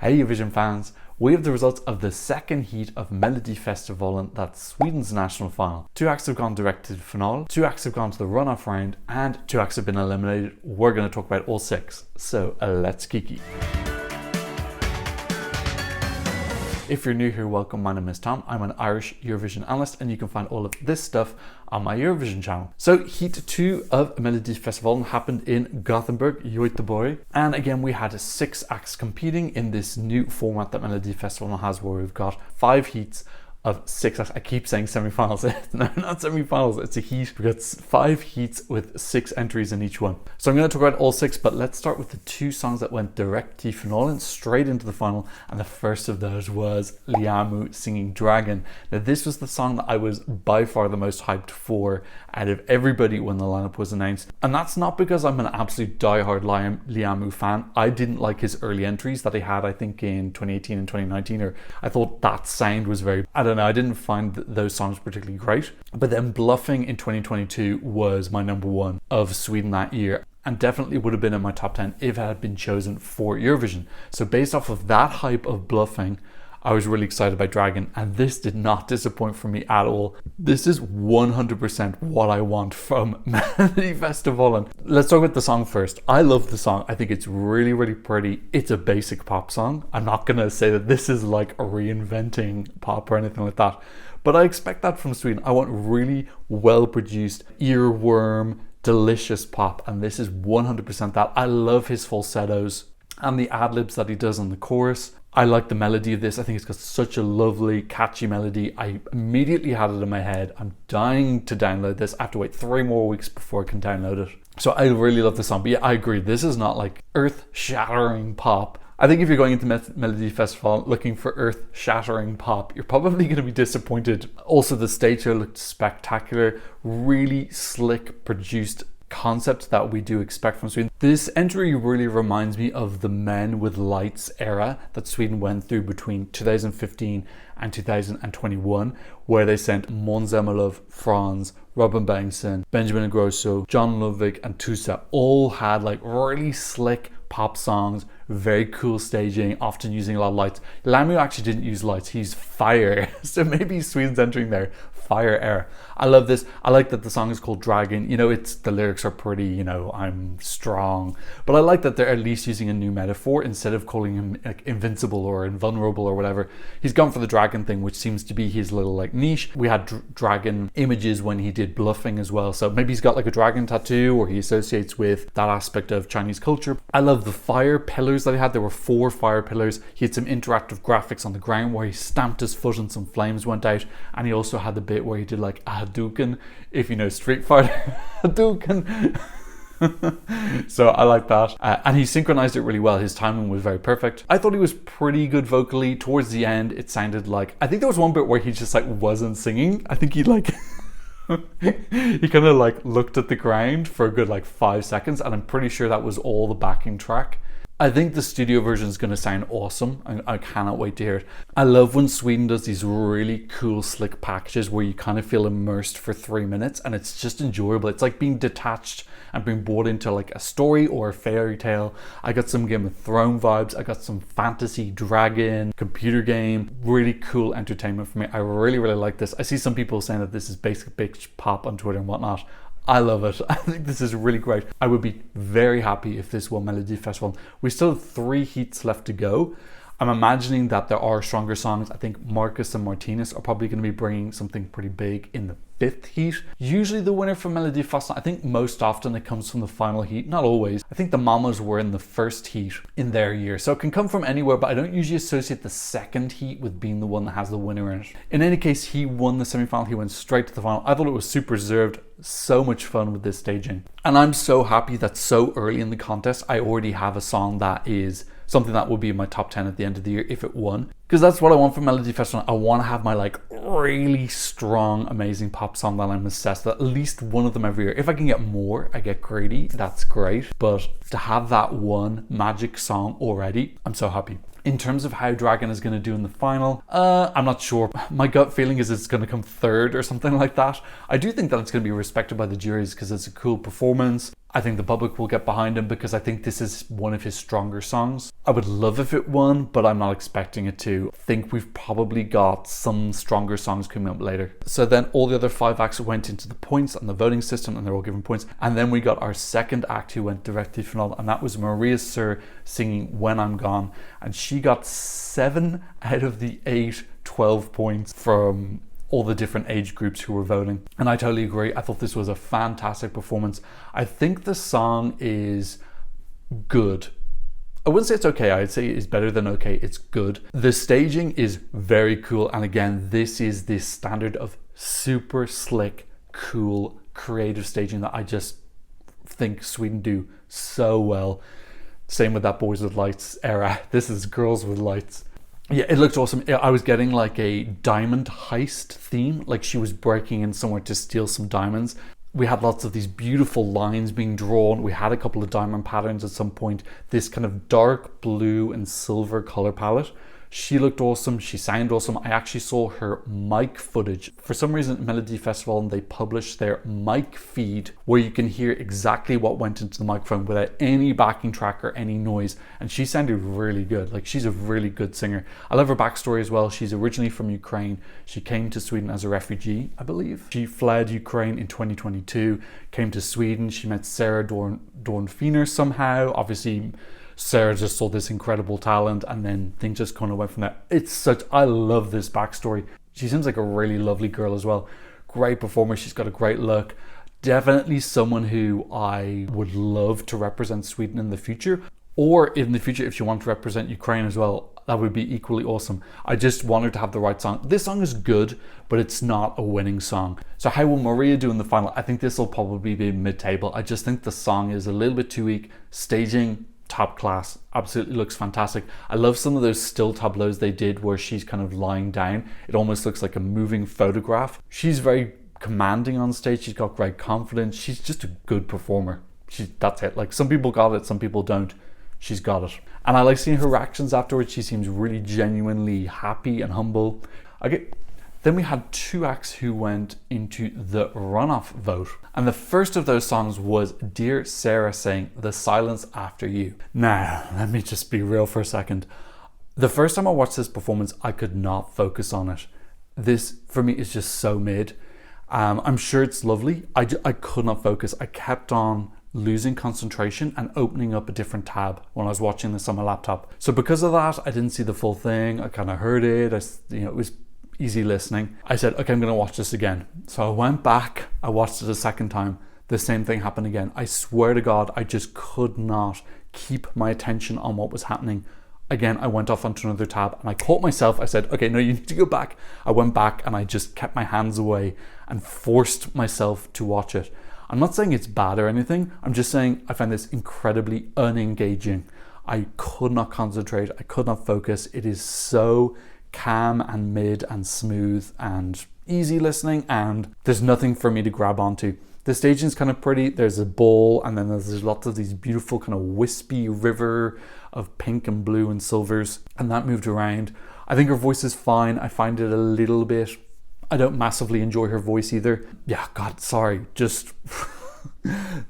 Hey Eurovision fans, we have the results of the second heat of Melodifestivalen, that's Sweden's national final. 2 acts have gone direct to the finale, 2 acts have gone to the runoff round, and 2 acts have been eliminated. We're going to talk about all 6, so let's kiki. If you're new here, welcome. My name is Tom. I'm an Irish Eurovision analyst, and you can find all of this stuff on my Eurovision channel. So heat 2 of Melodifestivalen happened in Gothenburg, Göteborg. And again, we had 6 acts competing in this new format that Melodifestivalen has, where we've got 5 heats of 6 acts. I keep saying semi-finals. No, not semi-finals, it's a heat. We've got 5 heats with 6 entries in each one. So I'm going to talk about all 6, but let's start with the 2 songs that went direct to finale and straight into the final. And the first of those was Liamoo singing Dragon. Now this was the song that I was by far the most hyped for out of everybody when the lineup was announced. And that's not because I'm an absolute diehard Liamoo fan. I didn't like his early entries that he had, I think in 2018 and 2019, or I thought that sound was very, I didn't find those songs particularly great. But then Bluffing in 2022 was my number 1 of Sweden that year, and definitely would have been in my top 10 if it had been chosen for Eurovision. So based off of that hype of Bluffing, I was really excited by Dragon, and this did not disappoint for me at all. This is 100% what I want from Melodifestivalen. Let's talk about the song first. I love the song. I think it's really, really pretty. It's a basic pop song. I'm not going to say that this is like reinventing pop or anything like that, but I expect that from Sweden. I want really well-produced, earworm, delicious pop, and this is 100% that. I love his falsettos and the ad-libs that he does on the chorus. I like the melody of this. I think it's got such a lovely, catchy melody. I immediately had it in my head. I'm dying to download this. I have to wait 3 more weeks before I can download it. So I really love the song. But yeah, I agree. This is not like earth-shattering pop. I think if you're going into Melodifestivalen looking for earth-shattering pop, you're probably going to be disappointed. Also, the stage show looked spectacular. Really slick, produced concept that we do expect from Sweden. This entry really reminds me of the Men with Lights era that Sweden went through between 2015 and 2021, where they sent Måns Zelmerlöw, Franz, Robin Bengtsson, Benjamin Ingrosso, John Ludwig and Tusa. All had like really slick pop songs, very cool staging, often using a lot of lights. Liamoo actually didn't use lights, he used fire. So maybe Sweden's entering their fire era. I love this. I like that the song is called Dragon. You know, the lyrics are pretty, you know, I'm strong. But I like that they're at least using a new metaphor instead of calling him like invincible or invulnerable or whatever. He's gone for the dragon thing, which seems to be his little like niche. We had dragon images when he did Bluffing as well. So maybe he's got like a dragon tattoo, or he associates with that aspect of Chinese culture. I love the fire pillars that he had. There were 4 fire pillars. He had some interactive graphics on the ground where he stamped his foot and some flames went out. And he also had the bit where he did like a Hadouken, if you know Street Fighter. Hadouken. So I like that, and he synchronized it really well. His timing was very perfect. I thought he was pretty good vocally. Towards the end it sounded like, I think there was one bit where he just like wasn't singing. I think he like he kind of like looked at the ground for a good like 5 seconds, and I'm pretty sure that was all the backing track. I think the studio version is going to sound awesome. I cannot wait to hear it. I love when Sweden does these really cool, slick packages where you kind of feel immersed for 3 minutes, and it's just enjoyable. It's like being detached and being brought into like a story or a fairy tale. I got some Game of Thrones vibes. I got some fantasy, dragon, computer game. Really cool entertainment for me. I really, really like this. I see some people saying that this is basic bitch pop on Twitter and whatnot. I love it. I think this is really great. I would be very happy if this won Melodifestivalen. We still have 3 heats left to go. I'm imagining that there are stronger songs. I think Marcus and Martinez are probably going to be bringing something pretty big in the 5th heat. Usually the winner from Melodifestivalen, I think most often it comes from the final heat, not always. I think the Mamas were in the 1st heat in their year, so it can come from anywhere, but I don't usually associate the 2nd heat with being the one that has the winner in it. In any case, he won the semi-final. He went straight to the final. I thought it was super deserved. So much fun with this staging, and I'm so happy that so early in the contest I already have a song that is something that would be in my top 10 at the end of the year if it won, because that's what I want from Melodifestivalen. I want to have my like really strong, amazing pop song that I'm obsessed with, at least one of them every year. If I can get more, I get greedy, that's great, but to have that one magic song already, I'm so happy. In terms of how Dragon is going to do in the final, I'm not sure. My gut feeling is it's going to come 3rd or something like that. I do think that it's going to be respected by the juries because it's a cool performance. I think the public will get behind him because I think this is one of his stronger songs. I would love if it won, but I'm not expecting it to. I think we've probably got some stronger songs coming up later. So then all the other 5 acts went into the points and the voting system, and they're all given points. And then we got our second act who went directly to final, and that was Maria Sur singing When I'm Gone. And she got 7 out of the 12 points from all the different age groups who were voting. And I totally agree. I thought this was a fantastic performance. I think the song is good. I wouldn't say it's okay. I'd say it's better than okay. It's good. The staging is very cool. And again, this is the standard of super slick, cool, creative staging that I just think Sweden do so well. Same with that Boys with Lights era. This is Girls with Lights. Yeah, it looked awesome. I was getting like a diamond heist theme, like she was breaking in somewhere to steal some diamonds. We had lots of these beautiful lines being drawn. We had a couple of diamond patterns at some point. This kind of dark blue and silver color palette. She looked awesome. She sounded awesome. I actually saw her mic footage. For some reason, Melodifestivalen, they published their mic feed where you can hear exactly what went into the microphone without any backing track or any noise. And she sounded really good. Like, she's a really good singer. I love her backstory as well. She's originally from Ukraine. She came to Sweden as a refugee, I believe. She fled Ukraine in 2022, came to Sweden. She met Sara Dornfiner somehow. Obviously, Sara just saw this incredible talent, and then things just kind of went from there. I love this backstory. She seems like a really lovely girl as well. Great performer. She's got a great look. Definitely someone who I would love to represent Sweden in the future, or in the future if she wanted to represent Ukraine as well. That would be equally awesome. I just want her to have the right song. This song is good, but it's not a winning song. So how will Maria do in the final? I think this will probably be mid-table. I just think the song is a little bit too weak. Staging, top class, absolutely looks fantastic. I love some of those still tableaus they did where she's kind of lying down. It almost looks like a moving photograph. She's very commanding on stage. She's got great confidence. She's just a good performer. That's it. Like, some people got it, some people don't. She's got it. And I like seeing her reactions afterwards. She seems really genuinely happy and humble. Then we had 2 acts who went into the runoff vote. And the first of those songs was Dear Sara saying The Silence After You. Now, let me just be real for a second. The first time I watched this performance, I could not focus on it. This, for me, is just so mid. I'm sure it's lovely. I could not focus. I kept on losing concentration and opening up a different tab when I was watching this on my laptop. So because of that, I didn't see the full thing. I kind of heard it. It was easy listening. I said, okay, I'm going to watch this again. So I went back, I watched it a second time. The same thing happened again. I swear to God, I just could not keep my attention on what was happening. Again, I went off onto another tab and I caught myself. I said, okay, no, you need to go back. I went back and I just kept my hands away and forced myself to watch it. I'm not saying it's bad or anything. I'm just saying I find this incredibly unengaging. I could not concentrate. I could not focus. It is so calm and mid and smooth and easy listening, and there's nothing for me to grab onto. The staging is kind of pretty. There's a ball, and then there's lots of these beautiful kind of wispy river of pink and blue and silvers, and that moved around. I think her voice is fine. I find it a little bit, I don't massively enjoy her voice either. Yeah, God, sorry, just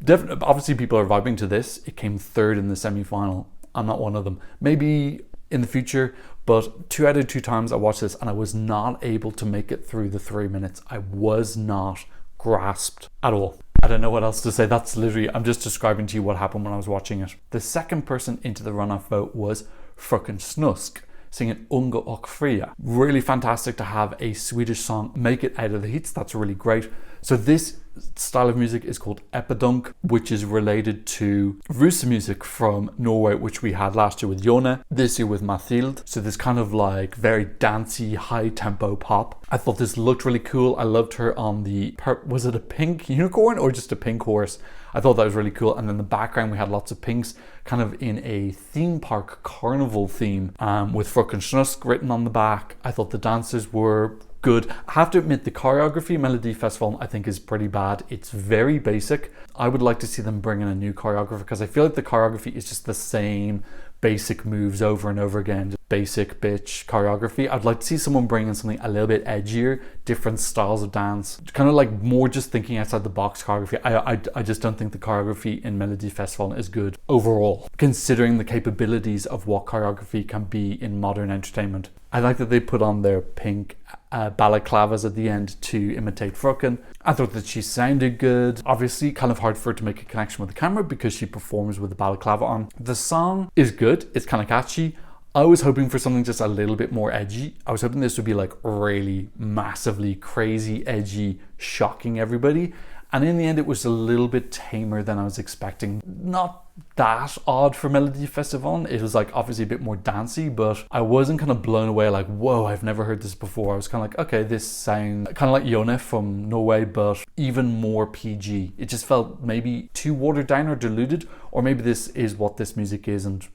definitely. Obviously people are vibing to this. It came 3rd in the semi-final. I'm not one of them. Maybe in the future, but 2 out of 2 times I watched this and I was not able to make it through the 3 minutes. I was not grasped at all. I don't know what else to say. That's literally, I'm just describing to you what happened when I was watching it. The second person into the runoff vote was Fröken Snusk, singing Unga och Fria. Really fantastic to have a Swedish song make it out of the heats. That's really great. So this style of music is called epidunk, which is related to Rusa music from Norway, which we had last year with Jone, this year with Mathilde. So this kind of like very dancey, high tempo pop. I thought this looked really cool. I loved her on the, was it a pink unicorn or just a pink horse? I thought that was really cool. And then the background, we had lots of pinks, kind of in a theme park carnival theme, with Fröken Snusk written on the back. I thought the dancers were good. I have to admit, the choreography Melodifestivalen I think is pretty bad. It's very basic. I would like to see them bring in a new choreographer because I feel like the choreography is just the same basic moves over and over again. basic bitch choreography. I'd like to see someone bring in something a little bit edgier, different styles of dance, kind of like more just thinking outside the box choreography. I just don't think the choreography in Melodifestivalen is good overall, considering the capabilities of what choreography can be in modern entertainment. I like that they put on their pink balaclavas at the end to imitate Fröken. I thought that she sounded good. Obviously, kind of hard for her to make a connection with the camera because she performs with the balaclava on. The song is good. It's kind of catchy. I was hoping for something just a little bit more edgy. I was hoping this would be like really massively crazy, edgy, shocking everybody. And in the end, it was a little bit tamer than I was expecting. Not that odd for Melodifestivalen. It was like obviously a bit more dancey, but I wasn't kind of blown away like, whoa, I've never heard this before. I was kind of like, okay, this sounds kind of like Yone from Norway, but even more PG. It just felt maybe too watered down or diluted, or maybe this is what this music is and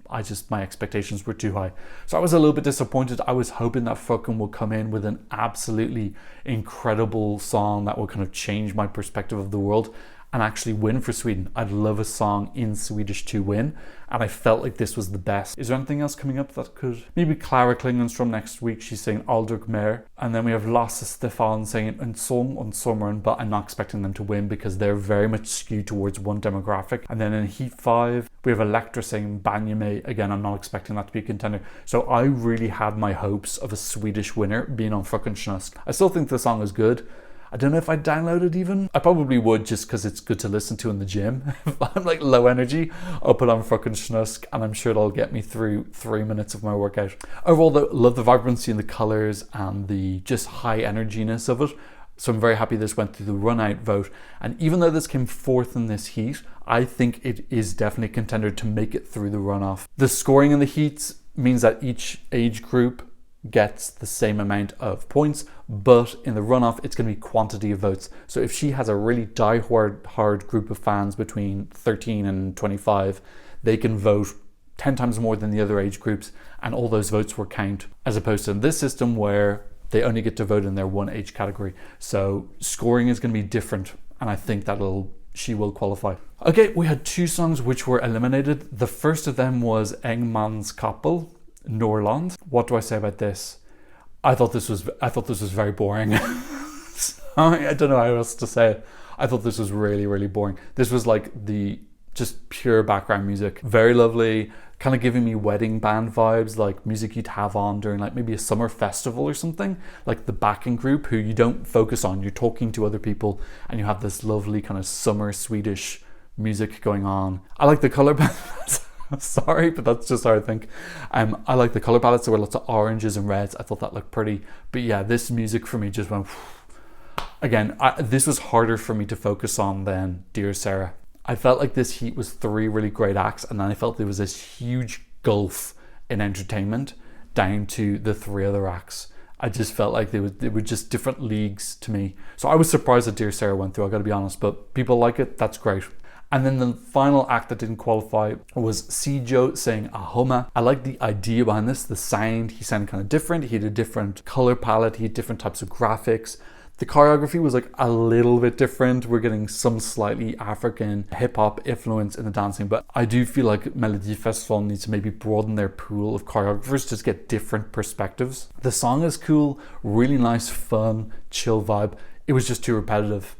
my expectations were too high. So I was a little bit disappointed. I was hoping that Fröken will come in with an absolutely incredible song that will kind of change my perspective of the world and actually win for Sweden. I'd love a song in Swedish to win, and I felt like this was the best. Is there anything else coming up that could? Maybe Clara Klingenström next week, she's saying Aldrig Mer, and then we have Lasse Stefan saying En Som on Sommeren, but I'm not expecting them to win because they're very much skewed towards one demographic. And then in Heat 5, we have Elektra saying Banyame. Again, I'm not expecting that to be a contender. So I really had my hopes of a Swedish winner being on Fröken Snusk. I still think the song is good. I don't know if I'd download it even. I probably would just because it's good to listen to in the gym. If I'm like low energy, I'll put on Fröken Snusk and I'm sure it'll get me through 3 minutes of my workout. Overall though, love the vibrancy and the colours and the just high energiness of it. So I'm very happy this went through the run out vote. And even though this came fourth in this heat, I think it is definitely a contender to make it through the runoff. The scoring in the heats means that each age group gets the same amount of points, but in the runoff it's going to be quantity of votes. So if she has a really die-hard group of fans between 13 and 25, they can vote 10 times more than the other age groups and all those votes will count, as opposed to this system where they only get to vote in their one age category. So scoring is going to be different, and I think she will qualify. Okay, we had 2 songs which were eliminated. The first of them was Engmans Kapell, Norrland. What do I say about this? I thought this was very boring. I don't know how else to say it. I thought this was really, really boring. This was like the just pure background music. Very lovely, kind of giving me wedding band vibes, like music you'd have on during like maybe a summer festival or something. Like the backing group who you don't focus on, you're talking to other people and you have this lovely kind of summer Swedish music going on. I like the color palette. Sorry, but that's just how I think. I like the color palettes. There were lots of oranges and reds. I thought that looked pretty. But yeah, this music for me just went... Again, this was harder for me to focus on than Dear Sara. I felt like this heat was 3 really great acts, and then I felt there was this huge gulf in entertainment down to the 3 other acts. I just felt like they were just different leagues to me. So I was surprised that Dear Sara went through, I gotta be honest, but people like it, that's great. And then the final act that didn't qualify was Sijo saying Ahoma. I like the idea behind this, the sound. He sounded kind of different. He had a different color palette. He had different types of graphics. The choreography was like a little bit different. We're getting some slightly African hip-hop influence in the dancing, but I do feel like Melodifestivalen needs to maybe broaden their pool of choreographers to get different perspectives. The song is cool, really nice, fun, chill vibe. It was just too repetitive.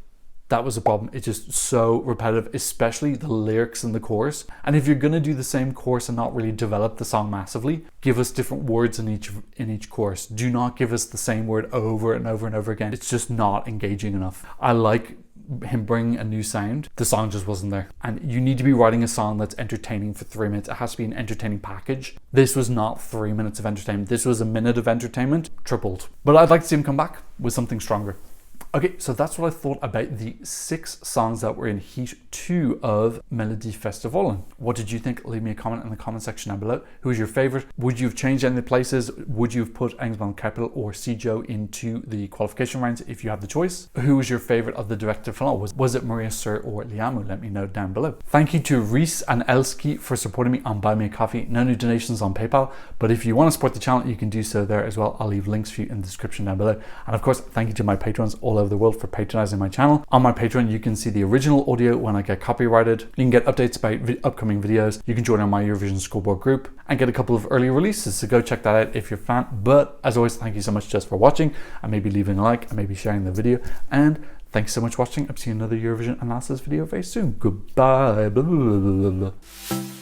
That was a problem. It's just so repetitive, especially the lyrics in the chorus. And if you're gonna do the same chorus and not really develop the song massively, give us different words in each chorus. Do not give us the same word over and over and over again. It's just not engaging enough. I like him bringing a new sound. The song just wasn't there. And you need to be writing a song that's entertaining for 3 minutes. It has to be an entertaining package. This was not 3 minutes of entertainment. This was a minute of entertainment, tripled. But I'd like to see him come back with something stronger. Okay, so that's what I thought about the 6 songs that were in Heat 2 of Melodifestivalen. What did you think? Leave me a comment in the comment section down below. Who was your favorite? Would you have changed any of the places? Would you have put Engmans Kapell or Sijo into the qualification rounds if you had the choice? Who was your favorite of the directed final? Was it Maria Sur or Liamoo? Let me know down below. Thank you to Reese and Elski for supporting me on Buy Me a Coffee. No new donations on PayPal, but if you want to support the channel, you can do so there as well. I'll leave links for you in the description down below. And of course, thank you to my patrons all over over the world for patronizing my channel. On my Patreon, you can see the original audio when I get copyrighted. You can get updates about upcoming videos. You can join on my Eurovision scoreboard group and get a couple of early releases. So go check that out if you're a fan. But as always, thank you so much just for watching and maybe leaving a like and maybe sharing the video. And thanks so much for watching. I'll see you in another Eurovision analysis video very soon. Goodbye. Blah, blah, blah, blah, blah.